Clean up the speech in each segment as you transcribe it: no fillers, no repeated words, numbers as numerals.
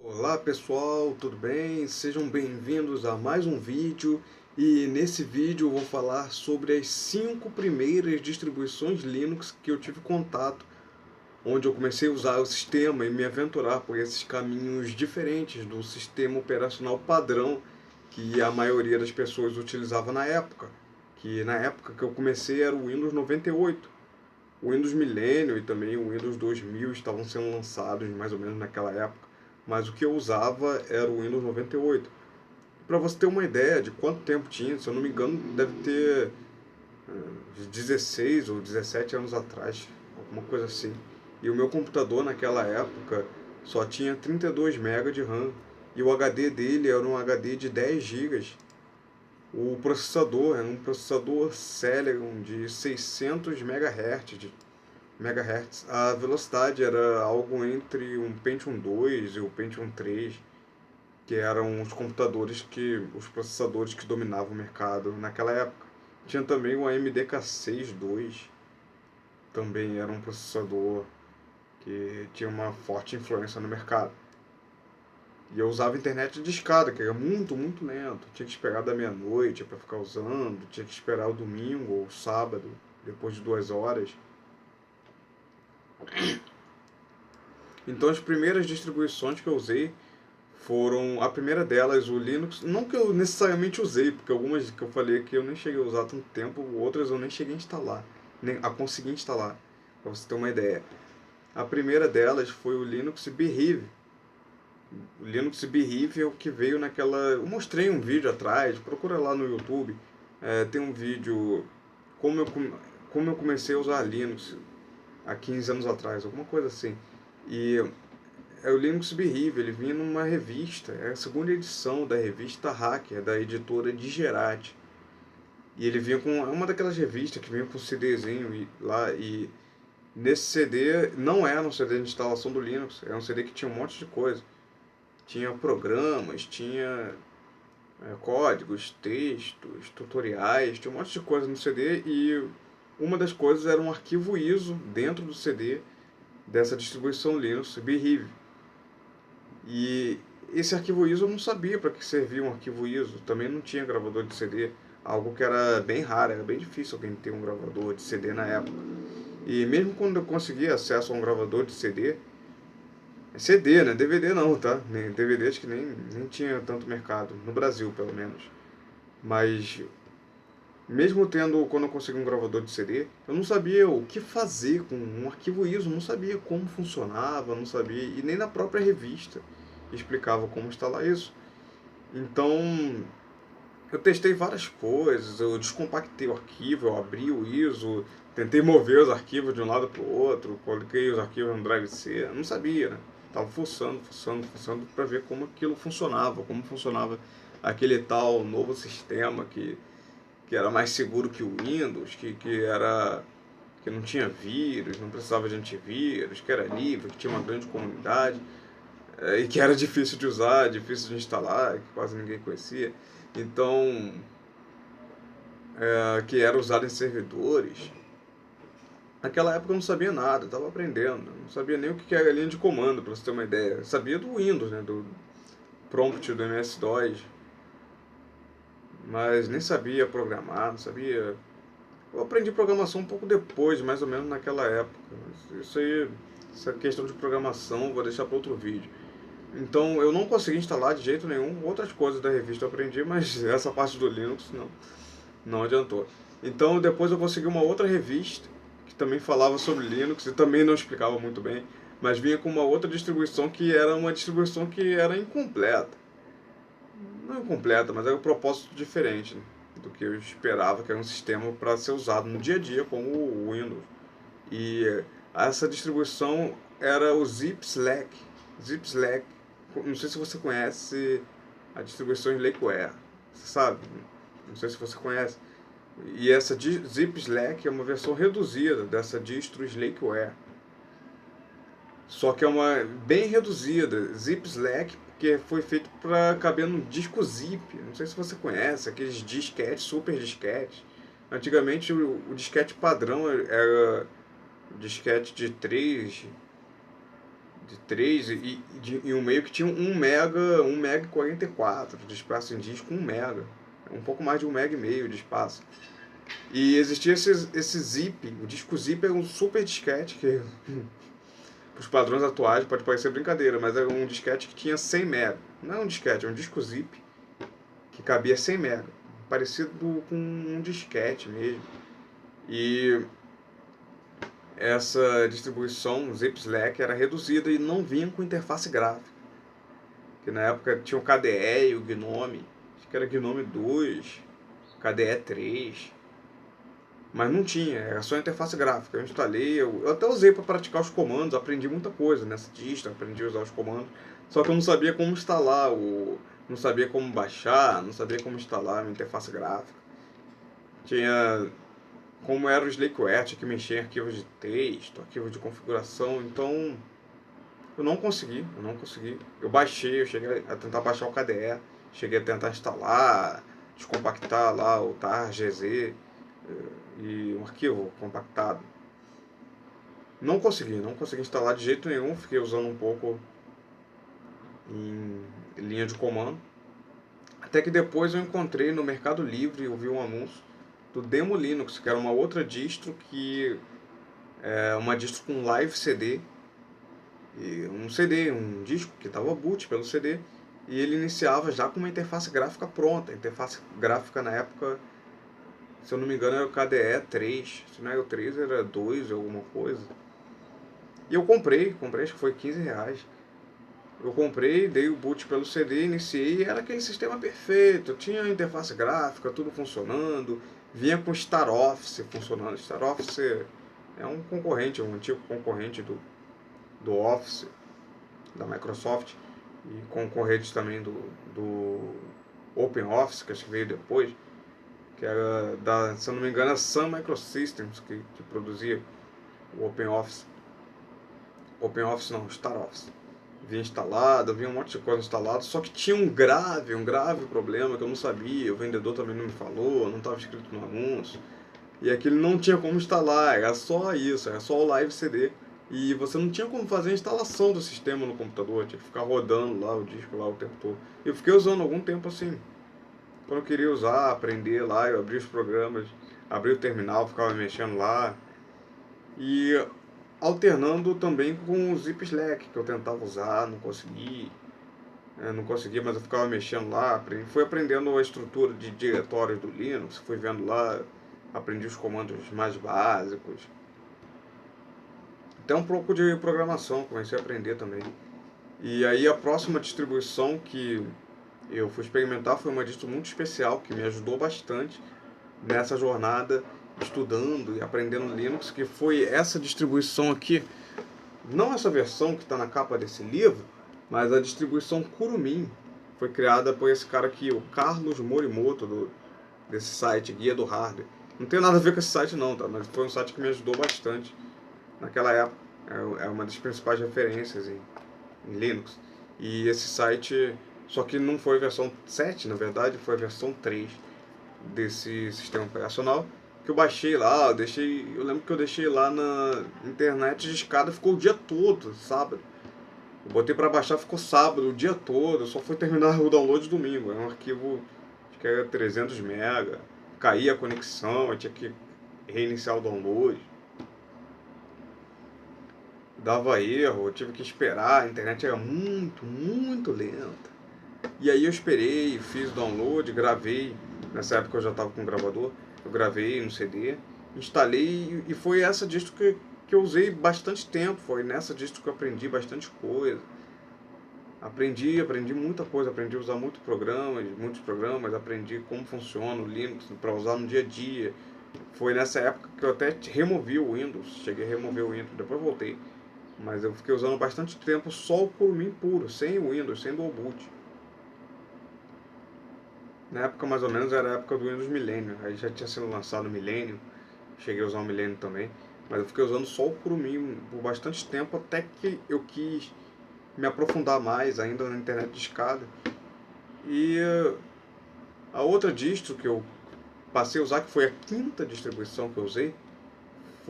Olá pessoal, tudo bem? Sejam bem-vindos a mais um vídeo e nesse vídeo eu vou falar sobre as 5 primeiras distribuições Linux que eu tive contato, onde eu comecei a usar o sistema e me aventurar por esses caminhos diferentes do sistema operacional padrão que a maioria das pessoas utilizava na época, que na época que eu comecei era o Windows 98. O Windows Millennium e também o Windows 2000 estavam sendo lançados mais ou menos naquela época, mas o que eu usava era o Windows 98. Para você ter uma ideia de quanto tempo tinha, se eu não me engano, deve ter 16 ou 17 anos atrás, alguma coisa assim. E o meu computador naquela época só tinha 32 MB de RAM e o HD dele era um HD de 10 GB. O processador era um processador Celeron de 600 MHz. A velocidade era algo entre um Pentium 2 e o Pentium 3, que eram os processadores que dominavam o mercado naquela época. Tinha também o AMD K6 II, também era um processador que tinha uma forte influência no mercado. E eu usava internet de escada, que era muito, muito lento. Tinha que esperar da meia-noite para ficar usando, tinha que esperar o domingo ou o sábado, depois de 2 horas. Então as primeiras distribuições que eu usei foram, a primeira delas, o Linux. Não que eu necessariamente usei, porque algumas que eu falei aqui eu nem cheguei a usar há tanto tempo, outras eu nem cheguei a instalar, nem a conseguir instalar, para você ter uma ideia. A primeira delas foi o Linux Behave. O Linux Behave é o que veio naquela. Eu mostrei um vídeo atrás, procura lá no YouTube. Tem um vídeo como eu, como eu comecei a usar Linux há 15 anos atrás, alguma coisa assim. E é o Linux Behave, ele vinha numa revista, é a segunda edição da revista Hacker, da editora Digerati. E ele vinha com uma daquelas revistas que vinha com um CDzinho lá, e nesse CD não era um CD de instalação do Linux, era um CD que tinha um monte de coisa. Tinha programas, tinha códigos, textos, tutoriais, tinha um monte de coisa no CD, e uma das coisas era um arquivo ISO dentro do CD dessa distribuição Linux Behave. E esse arquivo ISO eu não sabia para que servia um arquivo ISO. Também não tinha gravador de CD, algo que era bem raro, era bem difícil alguém ter um gravador de CD na época. E mesmo quando eu conseguia acesso a um gravador de CD, CD, né? DVD não, tá? DVD acho que nem tinha tanto mercado, no Brasil pelo menos. Mas mesmo tendo, quando eu consegui um gravador de CD, eu não sabia o que fazer com um arquivo ISO, não sabia como funcionava, não sabia, e nem na própria revista explicava como instalar isso. Então, eu testei várias coisas, eu descompactei o arquivo, eu abri o ISO, tentei mover os arquivos de um lado para o outro, coloquei os arquivos no Drive C, eu não sabia, né? Tava fuçando para ver como aquilo funcionava, como funcionava aquele tal novo sistema que era mais seguro que o Windows, que não tinha vírus, não precisava de antivírus, que era livre, que tinha uma grande comunidade, e que era difícil de usar, difícil de instalar, que quase ninguém conhecia. Então, que era usado em servidores. Naquela época eu não sabia nada, estava aprendendo, não sabia nem o que era linha de comando, para você ter uma ideia. Eu sabia do Windows, né, do prompt do MS-DOS, mas nem sabia programar, não sabia. Eu aprendi programação um pouco depois, mais ou menos naquela época. Isso aí, essa questão de programação, vou deixar para outro vídeo. Então eu não consegui instalar de jeito nenhum. Outras coisas da revista eu aprendi, mas essa parte do Linux não adiantou. Então depois eu consegui uma outra revista que também falava sobre Linux e também não explicava muito bem, mas vinha com uma outra distribuição que era uma distribuição que era incompleta. Não incompleta, mas era um propósito diferente, né, do que eu esperava, que era um sistema para ser usado no dia a dia como o Windows. E essa distribuição era o Zipslack. Zipslack, não sei se você conhece a distribuição Slackware, você sabe? Não sei se você conhece. E essa Zipslack é uma versão reduzida dessa distro Slackware. Só que é uma bem reduzida. Zipslack, que foi feito para caber no disco zip. Não sei se você conhece, aqueles disquetes, super disquetes. Antigamente o disquete padrão era disquete de 3 e um meio que tinha 1 mega e 44 de espaço em disco, 1 mega. Um pouco mais de 1,5 mega de espaço. E existia esse zip, o disco zip é um super disquete que os padrões atuais pode parecer brincadeira, mas é um disquete que tinha 100 mega. Não é um disquete, é um disco zip que cabia 100 mega, parecido com um disquete mesmo. E essa distribuição Zip Slack era reduzida e não vinha com interface gráfica. Que na época tinha o KDE e o Gnome, acho que era Gnome 2, KDE 3, mas não tinha, era só interface gráfica. Eu instalei, eu até usei para praticar os comandos, aprendi muita coisa nessa distro, aprendi a usar os comandos, só que eu não sabia como instalar, não sabia como baixar, não sabia como instalar a interface gráfica. Tinha como era o Slackware, tinha que mexer em arquivos de texto, arquivos de configuração, então eu não consegui. Eu baixei, eu cheguei a tentar baixar o KDE, cheguei a tentar instalar, descompactar lá o tar.gz e um arquivo compactado. Não consegui instalar de jeito nenhum, fiquei usando um pouco em linha de comando. Até que depois eu encontrei no Mercado Livre, eu vi um anúncio do Demo Linux, que era uma outra distro que é uma distro com live CD, e um disco que estava boot pelo CD, e ele iniciava já com uma interface gráfica pronta. A interface gráfica na época, se eu não me engano, era o KDE 3, se não era o 3 era 2 ou alguma coisa. E eu comprei, acho que foi R$15. Eu comprei, dei o boot pelo CD, iniciei, e era aquele sistema perfeito, tinha a interface gráfica, tudo funcionando, vinha com StarOffice funcionando. StarOffice é um concorrente, um antigo concorrente do Office, da Microsoft, e concorrente também do OpenOffice, que acho que veio depois, que era se eu não me engano, a Sun Microsystems que produzia o OpenOffice. OpenOffice não, StarOffice. Vinha instalado, vinha um monte de coisa instalada, só que tinha um grave problema que eu não sabia, o vendedor também não me falou, não estava escrito no anúncio, e aquilo não tinha como instalar, era só isso, era só o live CD, e você não tinha como fazer a instalação do sistema no computador, tinha que ficar rodando lá o disco lá o tempo todo. Eu fiquei usando algum tempo assim, quando eu queria usar, aprender lá, eu abria os programas, abria o terminal, ficava mexendo lá, e alternando também com o Zip Slack, que eu tentava usar, não consegui, mas eu ficava mexendo lá, fui aprendendo a estrutura de diretórios do Linux, fui vendo lá, aprendi os comandos mais básicos, até um pouco de programação, comecei a aprender também. E aí a próxima distribuição que eu fui experimentar foi uma distro muito especial, que me ajudou bastante nessa jornada, estudando e aprendendo Linux, que foi essa distribuição aqui, não essa versão que está na capa desse livro, mas a distribuição Kurumin. Foi criada por esse cara aqui, o Carlos Morimoto, desse site, Guia do Hardware. Não tem nada a ver com esse site não, tá? Mas foi um site que me ajudou bastante naquela época. É uma das principais referências em Linux. E esse site, só que não foi a versão 7, na verdade, foi a versão 3 desse sistema operacional, que eu baixei lá, eu lembro que eu deixei lá na internet de escada, ficou o dia todo, sábado. Eu botei pra baixar, ficou sábado, o dia todo, só foi terminar o download domingo. É um arquivo, acho que era 300 mega, caía a conexão, eu tinha que reiniciar o download. Dava erro, eu tive que esperar, a internet era muito lenta. E aí eu esperei, fiz o download, gravei, nessa época eu já estava com o gravador, eu gravei no CD, instalei e foi essa distro que eu usei bastante tempo, foi nessa distro que eu aprendi bastante coisa. Aprendi muita coisa, aprendi a usar muitos programas, aprendi como funciona o Linux para usar no dia a dia. Foi nessa época que eu até removi o Windows, cheguei a remover o Windows, depois voltei. Mas eu fiquei usando bastante tempo só o Kurumin puro, sem o Windows, sem dual boot. Na época mais ou menos era a época do Windows Millennium, aí já tinha sido lançado o Millennium, cheguei a usar o Millennium também, mas eu fiquei usando só o Kurumin por bastante tempo até que eu quis me aprofundar mais ainda na internet de escada. E a outra distro que eu passei a usar, que foi a quinta distribuição que eu usei,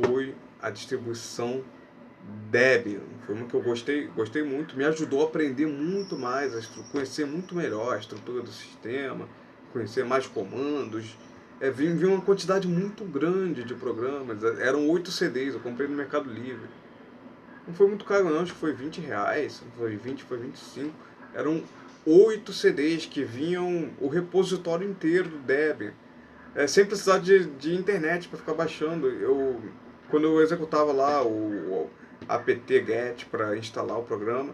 foi a distribuição Debian. Foi uma que eu gostei muito, me ajudou a aprender muito mais, conhecer muito melhor a estrutura do sistema, conhecer mais comandos. Vi uma quantidade muito grande de programas, eram 8 CDs, eu comprei no Mercado Livre. Não foi muito caro não, acho que foi R$ 20, foi 20, foi 25. Eram 8 CDs que vinham o repositório inteiro do Debian. Sem precisar de internet para ficar baixando. Quando eu executava lá o apt-get para instalar o programa,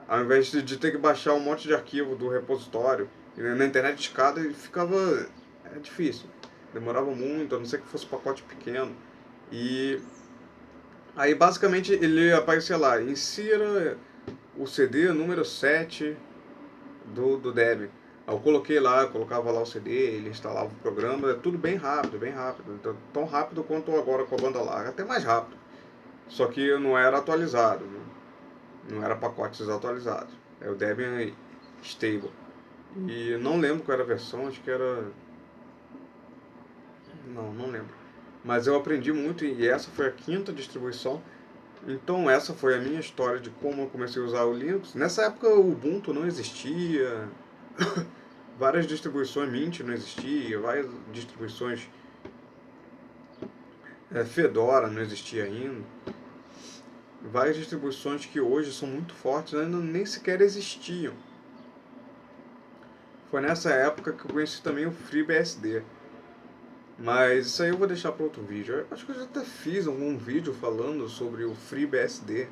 ao invés de ter que baixar um monte de arquivo do repositório na internet de escada, ficava difícil. Demorava muito, a não ser que fosse pacote pequeno. E aí basicamente ele aparecia lá, insira o CD número 7 do Debian. Aí eu coloquei lá, colocava lá o CD, ele instalava o programa, tudo bem rápido, bem rápido. Tão rápido quanto agora com a banda larga, até mais rápido. Só que não era atualizado, né? Não era pacotes atualizados. É o Debian Stable. E não lembro qual era a versão, acho que era... Não lembro. Mas eu aprendi muito e essa foi a 5ª distribuição. Então essa foi a minha história de como eu comecei a usar o Linux. Nessa época o Ubuntu não existia, várias distribuições Mint não existia, várias distribuições Fedora não existia ainda. Várias distribuições que hoje são muito fortes ainda nem sequer existiam. Foi nessa época que eu conheci também o FreeBSD. Mas isso aí eu vou deixar para outro vídeo. Eu acho que eu já até fiz algum vídeo falando sobre o FreeBSD.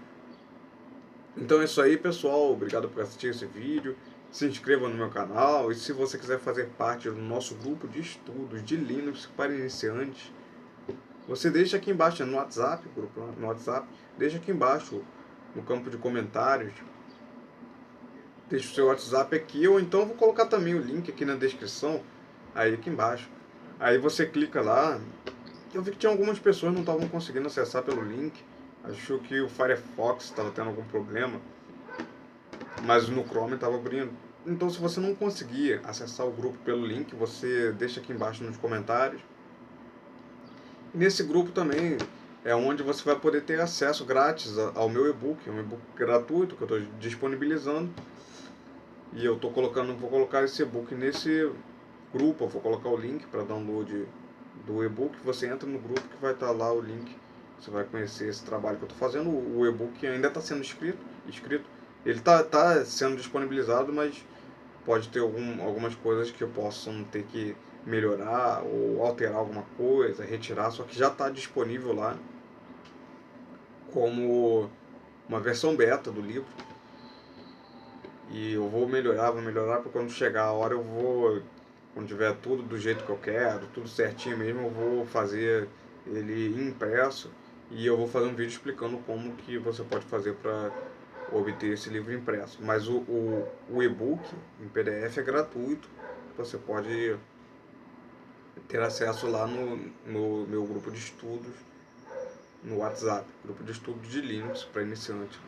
Então é isso aí, pessoal. Obrigado por assistir esse vídeo. Se inscreva no meu canal. E se você quiser fazer parte do nosso grupo de estudos de Linux para iniciantes, você deixa aqui embaixo no WhatsApp, grupo no WhatsApp. Deixa aqui embaixo no campo de comentários. Deixa o seu WhatsApp aqui, ou então vou colocar também o link aqui na descrição, aí aqui embaixo. Aí você clica lá. Eu vi que tinha algumas pessoas que não estavam conseguindo acessar pelo link. Acho que o Firefox estava tendo algum problema, mas no Chrome estava abrindo. Então se você não conseguir acessar o grupo pelo link, você deixa aqui embaixo nos comentários. E nesse grupo também é onde você vai poder ter acesso grátis ao meu e-book. É um e-book gratuito que eu estou disponibilizando. E eu vou colocar esse e-book nesse grupo, eu vou colocar o link para download do e-book. Você entra no grupo que vai estar lá o link. Você vai conhecer esse trabalho que eu estou fazendo. O e-book ainda está sendo escrito. Ele está sendo disponibilizado, mas pode ter algumas coisas que eu possam ter que melhorar ou alterar alguma coisa, retirar, só que já está disponível lá como uma versão beta do livro. E eu vou melhorar para quando chegar a hora quando tiver tudo do jeito que eu quero, tudo certinho mesmo, eu vou fazer ele impresso e eu vou fazer um vídeo explicando como que você pode fazer para obter esse livro impresso. Mas o e-book em PDF é gratuito, você pode ter acesso lá no meu grupo de estudos no WhatsApp, grupo de estudos de Linux para iniciante.